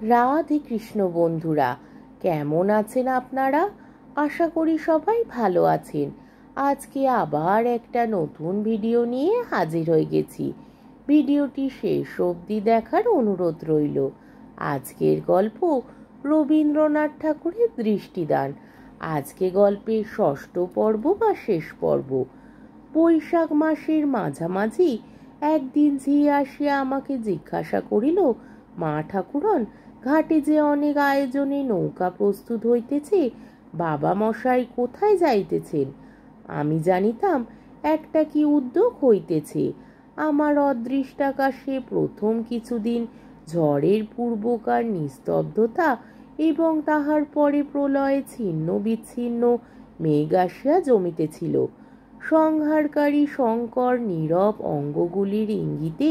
রাধে কৃষ্ণ বন্ধুরা, কেমন আছেন আপনারা? আশা করি সবাই ভালো আছেন। আজকে আবার একটা নতুন ভিডিও নিয়ে হাজির হয়ে গেছি। ভিডিওটি শেষ অবধি দেখার অনুরোধ রইল। আজকের গল্প রবীন্দ্রনাথ ঠাকুরের দৃষ্টিদান। আজকে গল্পের ষষ্ঠ পর্ব বা শেষ পর্ব। বৈশাখ মাসের মাঝামাঝি একদিন ঝি আসিয়া আমাকে জিজ্ঞাসা করিল, মা ঠাকুরন, ঘাটে যে অনেক আয়োজনে নৌকা প্রস্তুত হইতেছে, বাবা মশাই কোথায় যাইতেছেন? আমি জানিতাম একটা কি উদ্যোগ হইতেছে। আমার অদৃষ্টাকাশে প্রথম কিছুদিন ঝড়ের পূর্বকার নিস্তব্ধতা এবং তাহার পরে প্রলয়ে ছিন্ন বিচ্ছিন্ন মেঘ আসিয়া জমিতেছিল। সংহারকারী শঙ্কর নীরব অঙ্গগুলির ইঙ্গিতে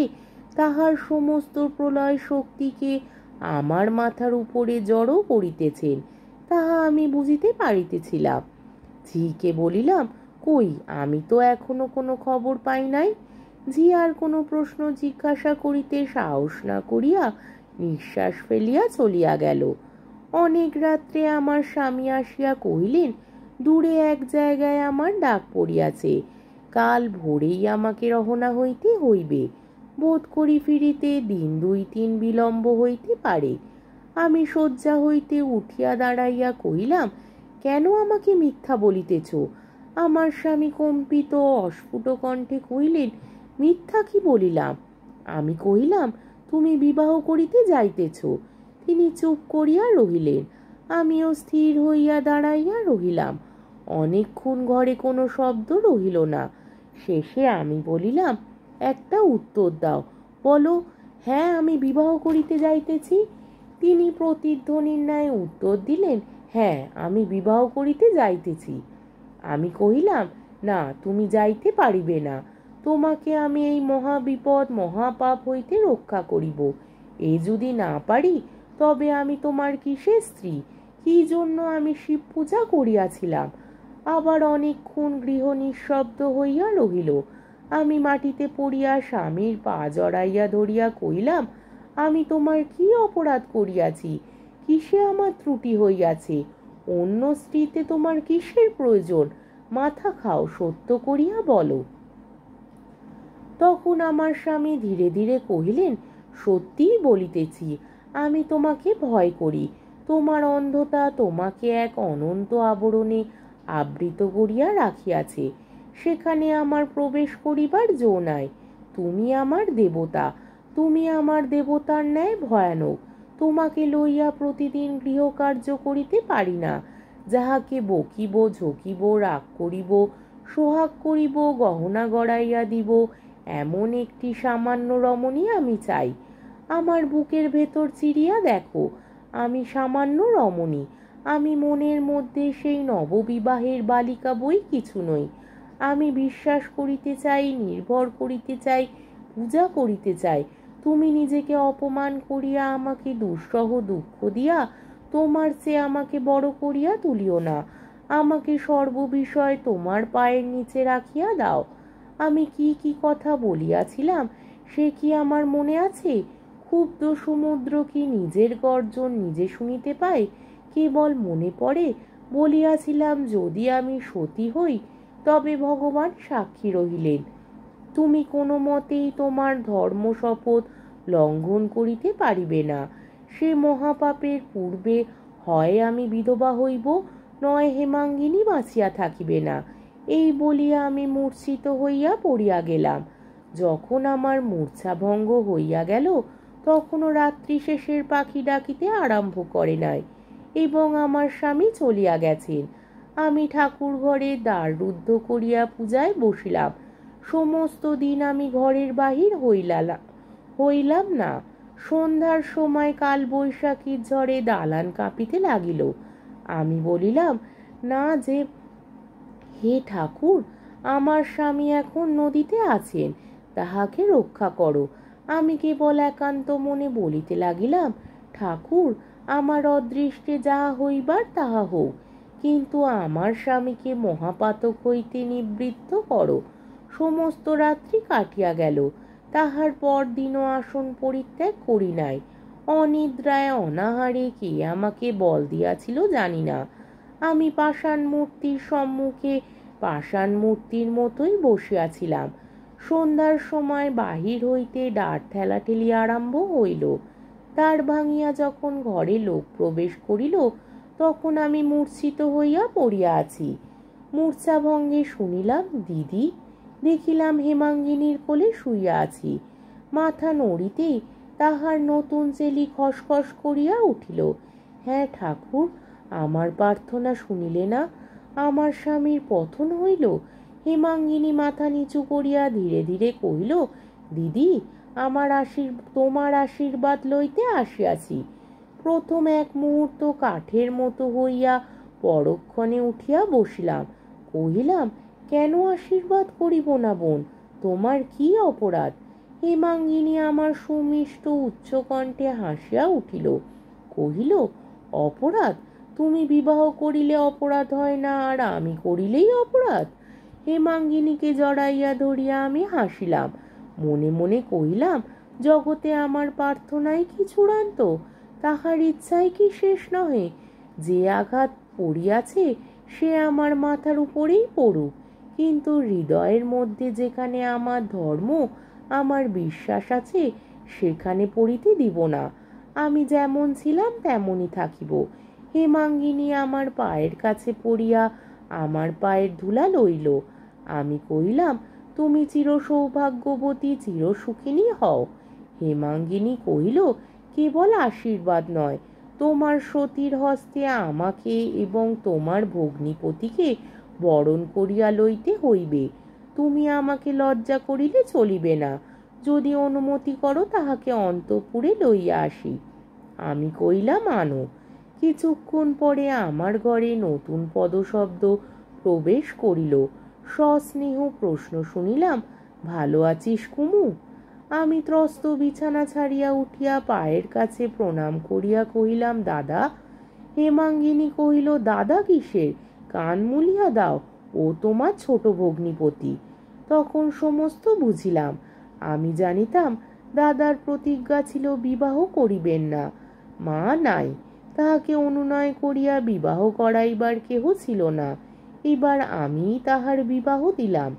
তাহার সমস্ত প্রলয় শক্তিকে আমার মাথার উপরে জড়ো করিতেছেন, তাহা আমি বুঝিতে পারিতেছিলাম। ঝিকে বলিলাম, কই, আমি তো এখনো কোনো খবর পাই নাই। ঝি আর কোনো প্রশ্ন জিজ্ঞাসা করিতে সাহস না করিয়া নিঃশ্বাস ফেলিয়া চলিয়া গেল। অনেক রাত্রে আমার স্বামী আসিয়া কহিলেন, দূরে এক জায়গায় আমার ডাক পড়িয়াছে, কাল ভোরেই আমাকে রওনা হইতে হইবে। বোধ করি ফিরিতে দিন 2-3 বিলম্ব হইতে পারে। আমি শয্যা হইতে উঠিয়া দাঁড়াইয়া কহিলাম, কেন আমাকে মিথ্যা বলিতেছ? আমার স্বামী কম্পিত অস্ফুট কণ্ঠে কহিলেন, মিথ্যা কি বলিলাম? আমি কহিলাম, তুমি বিবাহ করিতে যাইতেছ। তিনি চুপ করিয়া রহিলেন। আমিও স্থির হইয়া দাঁড়াইয়া রহিলাম। অনেকক্ষণ ঘরে কোনো শব্দ রহিল না। শেষে আমি বলিলাম, একটা উত্তর দাও, বলো। হ্যাঁ, আমি বিবাহ করিতে যাইতেছি। তিনি প্রতিধ্বনির ন্যায় উত্তর দিলেন, হ্যাঁ, আমি বিবাহ করিতে যাইতেছি। আমি কহিলাম, না, তুমি যাইতে পারিবে না। তোমাকে আমি এই মহাবিপদ মহাপাপ হইতে রক্ষা করিব। এ যদি না পারি, তবে আমি তোমার কিসের স্ত্রী? কি জন্য আমি শিব পূজা করিয়াছিলাম? আবার অনেকক্ষণ গৃহ নিঃশব্দ হইয়া রহিল। আমি মাটিতে পড়িয়া স্বামীর পা জড়াইয়া ধরিয়া কহিলাম, আমি তোমার কি অপরাধ করিয়াছি? কিসে আমার ত্রুটি হইয়াছে? অন্য স্ত্রীতে তোমার কিসের প্রয়োজন? মাথা খাও, সত্য করিয়া বলো। তখন আমার স্বামী ধীরে ধীরে কহিলেন, সত্যিই বলিতেছি, আমি তোমাকে ভয় করি। তোমার অন্ধতা তোমাকে এক অনন্ত আবরণে আবৃত করিয়া রাখিয়াছে। সেখানে আমার প্রবেশ করিবার জো নাই। তুমি আমার দেবতা, তুমি আমার দেবতার ন্যায় ভয়ানক। তোমাকে লইয়া প্রতিদিন গৃহকার্য করিতে পারি না। যাহাকে বকিব, ঝকিব, রাগ করিব, সোহাগ করিব, গহনা গড়াইয়া দিব, এমন একটি সামান্য রমণী আমি চাই। আমার বুকের ভেতর চিরিয়া দেখো, আমি সামান্য রমণী। আমি মনের মধ্যে সেই নববিবাহের বালিকা বই কিছু নই। আমি বিশ্বাস করিতে চাই, নির্ভর করিতে চাই, পূজা করিতে চাই। তুমি নিজেকে অপমান করিয়া আমাকে দুঃসহ দুঃখ দিয়া তোমার চেয়ে আমাকে বড় করিয়া তুলিও না। আমাকে সর্ববিষয় তোমার পায়ের নিচে রাখিয়া দাও। আমি কি কি কথা বলিয়াছিলাম সে কি আমার মনে আছে? ক্ষুব্ধ সমুদ্র কি নিজের গর্জন নিজে শুনিতে পায়? কেবল মনে পড়ে বলিয়াছিলাম, যদি আমি সতী হই তবে ভগবান সাক্ষী রহিলেন, তুমি কোনো মতেই তোমার ধর্ম শপথ লঙ্ঘন করিতে পারিবে না। সে মহাপাপের পূর্বে হয় আমি বিধবা হইব, নয় হেমাঙ্গিনী বাঁচিয়া থাকিবে না। এই বলিয়া আমি মূর্ছিত হইয়া পড়িয়া গেলাম। যখন আমার মূর্ছাভঙ্গ হইয়া গেল, তখনও রাত্রি শেষের পাখি ডাকিতে আরম্ভ করে নাই এবং আমার স্বামী চলিয়া গেছেন। আমি ঠাকুর ঘরে দ্বার রুদ্ধ করিয়া পূজায় বসিলাম। সমস্ত দিন আমি ঘরের বাহির হইলাম না। সন্ধ্যার সময় কাল বৈশাখীর ঝড়ে দালান কাঁপিতে লাগিল। আমি বলিলাম, না যে, হে ঠাকুর, আমার স্বামী এখন নদীতে আছেন, তাহাকে রক্ষা করো। আমি কেবল একান্ত মনে বলিতে লাগিলাম, ঠাকুর, আমার অদৃষ্টে যাহা হইবার তাহা হোক, কিন্তু আমার স্বামীকে মহাপাতক হইতে নিবৃত্ত করো। সমস্ত রাত্রি কাটিয়া গেল। তাহার পর দিনও আসন পরিত্যাগ করি নাই। অনিদ্রায় অনাহারে কে আমাকে বল দিয়াছিল জানি না। আমি পাষাণ মূর্তির সম্মুখে পাষাণ মূর্তির মতোই বসিয়াছিলাম। সন্ধ্যার সময় বাহির হইতে দ্বার ঠেলাঠেলি আরম্ভ হইল। দ্বার ভাঙিয়া যখন ঘরে লোক প্রবেশ করিল, তখন আমি মূর্ছিত হইয়া পড়িয়া আছি। মূর্ছাভঙ্গে শুনিলাম দিদি। দেখিলাম হেমাঙ্গিনীর কোলে শুইয়া আছি। মাথা নড়িতেই তাহার নতুন চেলি খসখস করিয়া উঠিল। হ্যাঁ ঠাকুর, আমার প্রার্থনা শুনিলে না? আমার স্বামীর পতন হইল। হেমাঙ্গিনী মাথা নিচু করিয়া ধীরে ধীরে কহিল, দিদি, তোমার আশীর্বাদ লইতে আসিয়াছি। প্রথম এক মুহূর্ত কাঠের মতো হইয়া পরক্ষণে উঠিয়া বসিলাম। কহিলাম, কেন আশীর্বাদ করিব না বোন? তোমার কি অপরাধ? হেমাঙ্গিনী আমার সুমিষ্ট উচ্চকণ্ঠে হাসিয়া উঠিল। কহিল, অপরাধ? তুমি বিবাহ করিলে অপরাধ হয় না, আর আমি করিলেই অপরাধ? হেমাঙ্গিনীকে জড়াইয়া ধরিয়া আমি হাসিলাম। মনে মনে কহিলাম, জগতে আমার প্রার্থনাই কি চূড়ান্ত? তাহার ইচ্ছাই কি শেষ নহে? যে আঘাত পড়িয়াছে সে আমার মাথার উপরেই পড়ুক, কিন্তু হৃদয়ের মধ্যে যেখানে আমার ধর্ম, আমার বিশ্বাস আছে, সেখানে পড়িতে দিব না। আমি যেমন ছিলাম তেমনই থাকিব। হেমাঙ্গিনী আমার পায়ের কাছে পড়িয়া আমার পায়ের ধুলা লইল। আমি কহিলাম, তুমি চির সৌভাগ্যবতী, চির সুখিনী হও। হেমাঙ্গিনী কহিল, কেবল আশীর্বাদ নয়, তোমার সতীর হস্তে আমাকে এবং তোমার ভগ্নিপতিকে বরণ করিয়া লইতে হইবে। তুমি আমাকে লজ্জা করিলে চলিবে না। যদি অনুমতি করো তাহাকে অন্তঃপুরে লইয়া আসি। আমি কইলাম, আনো। কিছুক্ষণ পরে আমার ঘরে নতুন পদশব্দ প্রবেশ করিল। সস্নেহ প্রশ্ন শুনিলাম, ভালো আছিস কুমু? আমি ত্রস্ত বিছানা ছাড়িয়া উঠিয়া পায়ের কাছে প্রণাম করিয়া কহিলাম, দাদা। হেমাঙ্গিনী কহিল, দাদা কিসের? কান মুলিয়া দাও, ও তোমার ছোট ভগ্নিপতি। তখন সমস্ত বুঝিলাম। আমি জানিতাম দাদার প্রতিজ্ঞা ছিল বিবাহ করিবেন না। মা নাই, তাহাকে অনুনয় করিয়া বিবাহ করাইবার কেহ ছিল না। এবার আমি তাহার বিবাহ দিলাম।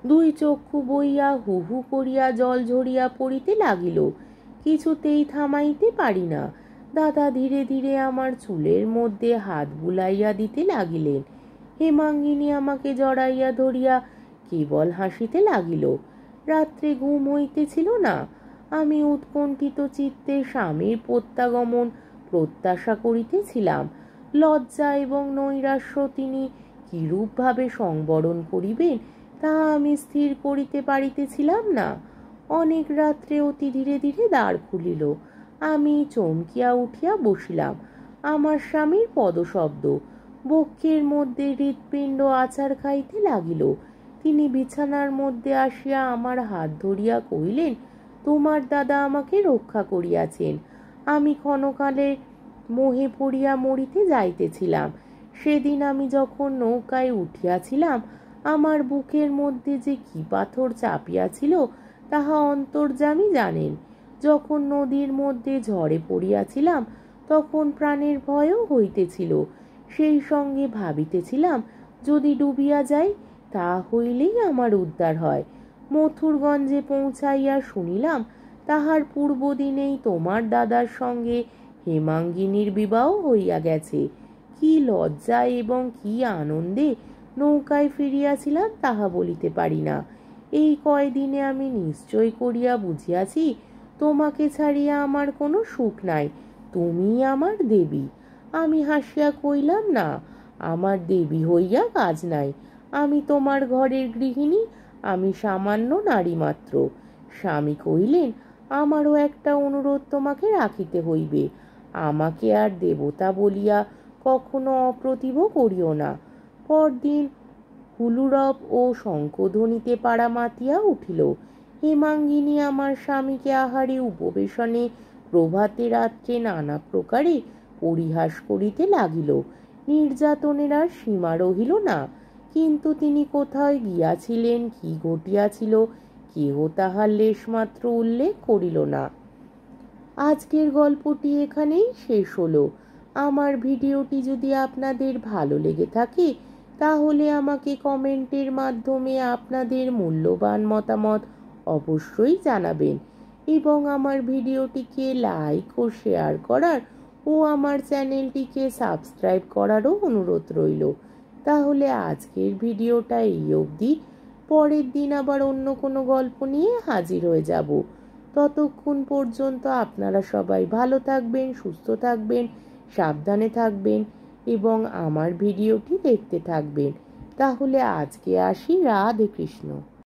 দুই চক্ষু বইয়া হু হু করিয়া জল ঝরিয়া পড়িতে লাগিল। কিছুতেই থামাইতে পারি না। দাদা ধীরে ধীরে আমার চুলের মধ্যে হাত বুলাইয়া দিতে লাগিলেন। হেমাঙ্গিনী আমাকে জড়াইয়া ধরিয়া কেবল হাসিতে লাগিল। রাত্রে ঘুম হইতেছিল না। আমি উৎকণ্ঠিত চিত্তে স্বামীর প্রত্যাগমন প্রত্যাশা করিতেছিলাম। লজ্জা এবং নৈরাশ্য তিনি কিরূপভাবে সংবরণ করিবেন তাহা আমি স্থির করিতে পারিতেছিলাম না। অনেক রাত্রে অতি ধীরে ধীরে দ্বার খুলিল। আমি চমকিয়া উঠিয়া বসিলাম। আমার স্বামীর পদশব্দ। বক্ষের মধ্যে হৃৎপিণ্ড আছাড় খাইতে লাগিল। তিনি বিছানার মধ্যে আসিয়া আমার হাত ধরিয়া কহিলেন, তোমার দাদা আমাকে রক্ষা করিয়াছেন। আমি ক্ষণকালে মোহে পড়িয়া মরিতে যাইতেছিলাম। সেদিন আমি যখন নৌকায় উঠিয়াছিলাম, আমার বুকের মধ্যে যে কি পাথর চাপিয়াছিল তাহা অন্তর্যামী জানেন। যখন নদীর মধ্যে ঝড়ে পড়িয়াছিলাম, তখন প্রাণের ভয়ও হইতেছিল। সেই সঙ্গে ভাবিতেছিলাম, যদি ডুবিয়া যাই, তা হইলেই আমার উদ্ধার হয়। মথুরগঞ্জে পৌঁছাইয়া শুনিলাম তাহার পূর্বদিনেই তোমার দাদার সঙ্গে হেমাঙ্গিনীর বিবাহ হইয়া গেছে। কি লজ্জা এবং কি আনন্দে নৌকায় ফিরিয়াছিলাম তাহা বলিতে পারি না। এই কয়দিনে আমি নিশ্চয় করিয়া বুঝিয়াছি, তোমাকে ছাড়িয়া আমার কোনো সুখ নাই। তুমি আমার দেবী। আমি হাসিয়া কইলাম, না, আমার দেবী হইয়া কাজ নাই। আমি তোমার ঘরের গৃহিণী, আমি সামান্য নারী মাত্র। স্বামী কহিলেন, আমারও একটা অনুরোধ তোমাকে রাখিতে হইবে। আমাকে আর দেবতা বলিয়া কখনো অপ্রতিভ করিও না। পরদিন হুলুরব ও শঙ্খধ্বনিতে পাড়া মাতিয়া উঠিল। হেমাঙ্গিনী আমার স্বামীকে আহারে উপবেশনে প্রভাতে রাত্রে নানা প্রকারে পরিহাস করিতে লাগিল। নির্যাতনের আর সীমা রহিল না। কিন্তু তিনি কোথায় গিয়াছিলেন, কি ঘটিয়াছিল, কেহ তাহার লেশমাত্র উল্লেখ করিল না। আজকের গল্পটি এখানেই শেষ হলো। আমার ভিডিওটি যদি আপনাদের ভালো লেগে থাকে তাহলে আমাকে কমেন্টের মাধ্যমে আপনাদের মূল্যবান মতামত অবশ্যই জানাবেন এবং আমার ভিডিওটিকে লাইক ও শেয়ার করার ও আমার চ্যানেলটিকে সাবস্ক্রাইব করারও অনুরোধ রইল। তাহলে আজকের ভিডিওটা এই অবধি। পরের দিন আবার অন্য কোনো গল্প নিয়ে হাজির হয়ে যাব। ততক্ষণ পর্যন্ত আপনারা সবাই ভালো থাকবেন, সুস্থ থাকবেন, সাবধানে থাকবেন এবং আমার ভিডিওটি দেখতে থাকবেন। তাহলে আজকে আসি। রাধে কৃষ্ণ।